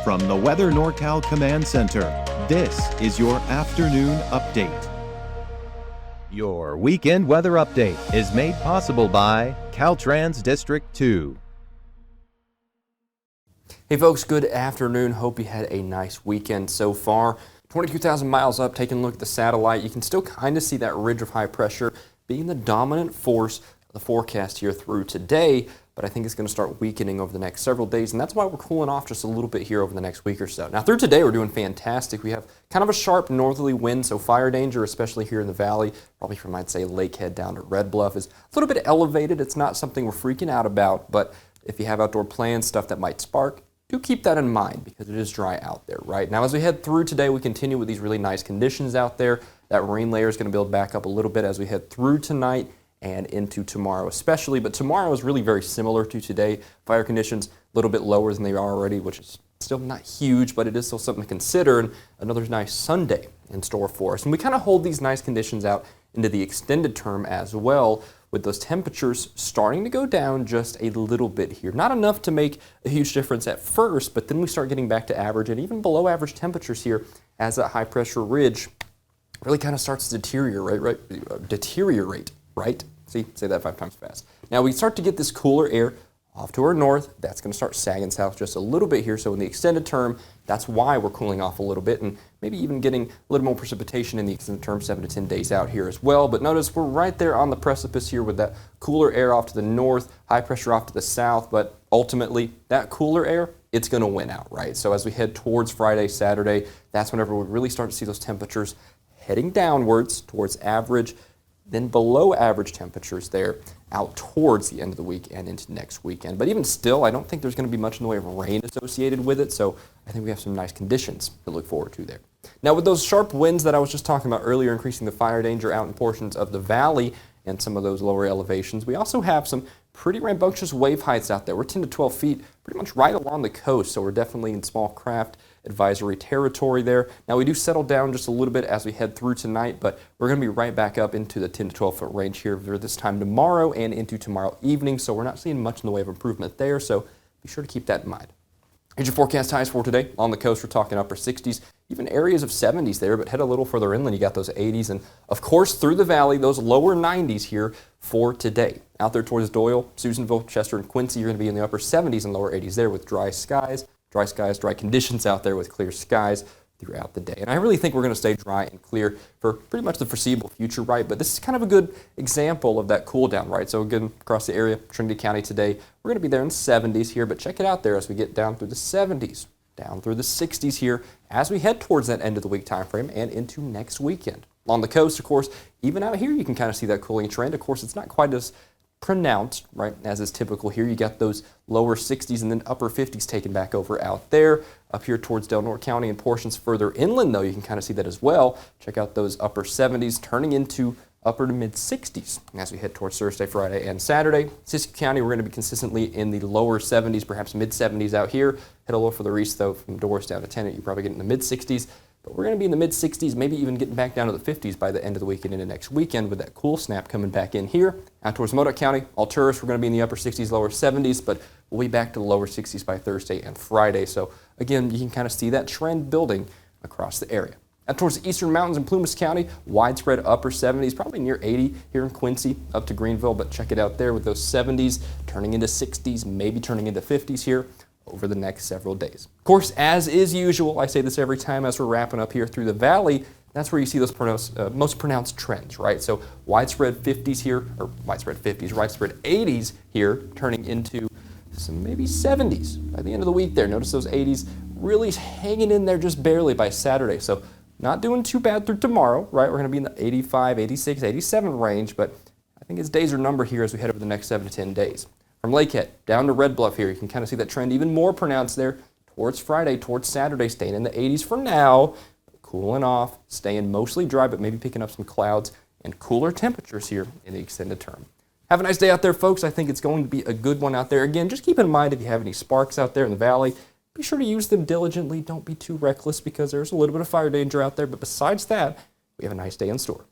From the Weather NorCal Command Center, this is your afternoon update. Your weekend weather update is made possible by Caltrans District 2. Hey folks, good afternoon. Hope you had a nice weekend so far. 22,000 miles up, taking a look at the satellite, you can still kind of see that ridge of high pressure being the dominant force of the forecast here through today, but I think it's going to start weakening over the next several days, and that's why we're cooling off just a little bit here over the next week or so. Now through today, we're doing fantastic. We have kind of a sharp northerly wind, so fire danger, especially here in the valley, probably from, I'd say, Lakehead down to Red Bluff, is a little bit elevated. It's not something we're freaking out about, but if you have outdoor plans, stuff that might spark, do keep that in mind because it is dry out there, right? Now, as we head through today, we continue with these really nice conditions out there. That rain layer is going to build back up a little bit as we head through tonight and into tomorrow especially. But tomorrow is really very similar to today. Fire conditions a little bit lower than they are already, which is still not huge, but it is still something to consider. And another nice Sunday in store for us. And we kind of hold these nice conditions out into the extended term as well, with those temperatures starting to go down just a little bit here. Not enough to make a huge difference at first, but then we start getting back to average and even below average temperatures here as that high pressure ridge really kind of starts to deteriorate, right? See, say that 5 times fast. Now we start to get this cooler air off to our north. That's going to start sagging south just a little bit here. So in the extended term, that's why we're cooling off a little bit and maybe even getting a little more precipitation in the extended term 7 to 10 days out here as well. But notice we're right there on the precipice here with that cooler air off to the north, high pressure off to the south. But ultimately, that cooler air, it's going to win out, right? So as we head towards Friday, Saturday, that's whenever we really start to see those temperatures heading downwards towards average, then below average temperatures there out towards the end of the week and into next weekend. But even still, I don't think there's going to be much in the way of rain associated with it, so I think we have some nice conditions to look forward to there. Now with those sharp winds that I was just talking about earlier, increasing the fire danger out in portions of the valley and some of those lower elevations, we also have some pretty rambunctious wave heights out there. We're 10 to 12 feet, pretty much right along the coast, so we're definitely in small craft advisory territory there. Now we do settle down just a little bit as we head through tonight, but we're going to be right back up into the 10 to 12 foot range here for this time tomorrow and into tomorrow evening, so we're not seeing much in the way of improvement there, so be sure to keep that in mind. Here's your forecast highs for today. On the coast, we're talking upper 60s, even areas of 70s there, but head a little further inland, you got those 80s, and of course through the valley, those lower 90s here for today. Out there towards Doyle, Susanville, Chester, and Quincy, you're going to be in the upper 70s and lower 80s there with dry conditions out there with clear skies throughout the day. And I really think we're going to stay dry and clear for pretty much the foreseeable future, right? But this is kind of a good example of that cool down, right? So again, across the area, Trinity County today, we're going to be there in the 70s here, but check it out there as we get down through the 70s, down through the 60s here as we head towards that end of the week time frame and into next weekend. On the coast, of course, even out here, you can kind of see that cooling trend. Of course, it's not quite as pronounced, right, as is typical here. You got those lower 60s and then upper 50s taken back over out there. Up here towards Del Norte County and portions further inland, though, you can kind of see that as well. Check out those upper 70s turning into upper to mid 60s as we head towards Thursday, Friday, and Saturday. Siskiyou County, we're going to be consistently in the lower 70s, perhaps mid 70s out here. Head a little further east, though, from Doris down to Tennant, you probably get in the mid 60s. But we're going to be in the mid-60s, maybe even getting back down to the 50s by the end of the weekend into next weekend with that cool snap coming back in here. Out towards Modoc County, Alturas, we're going to be in the upper 60s, lower 70s, but we'll be back to the lower 60s by Thursday and Friday. So again, you can kind of see that trend building across the area. Out towards the eastern mountains in Plumas County, widespread upper 70s, probably near 80 here in Quincy, up to Greenville, but check it out there with those 70s turning into 60s, maybe turning into 50s here over the next several days. Of course, as is usual, I say this every time as we're wrapping up here through the valley, that's where you see those most pronounced trends, right? So widespread 50s here, or widespread 80s here, turning into some maybe 70s by the end of the week there. Notice those 80s really hanging in there just barely by Saturday. So not doing too bad through tomorrow, right? We're going to be in the 85, 86, 87 range, but I think its days are numbered here as we head over the next 7 to 10 days. From Lakehead down to Red Bluff here, you can kind of see that trend even more pronounced there towards Friday, towards Saturday, staying in the 80s for now, cooling off, staying mostly dry, but maybe picking up some clouds and cooler temperatures here in the extended term. Have a nice day out there, folks. I think it's going to be a good one out there. Again, just keep in mind if you have any sparks out there in the valley, be sure to use them diligently. Don't be too reckless because there's a little bit of fire danger out there. But besides that, we have a nice day in store.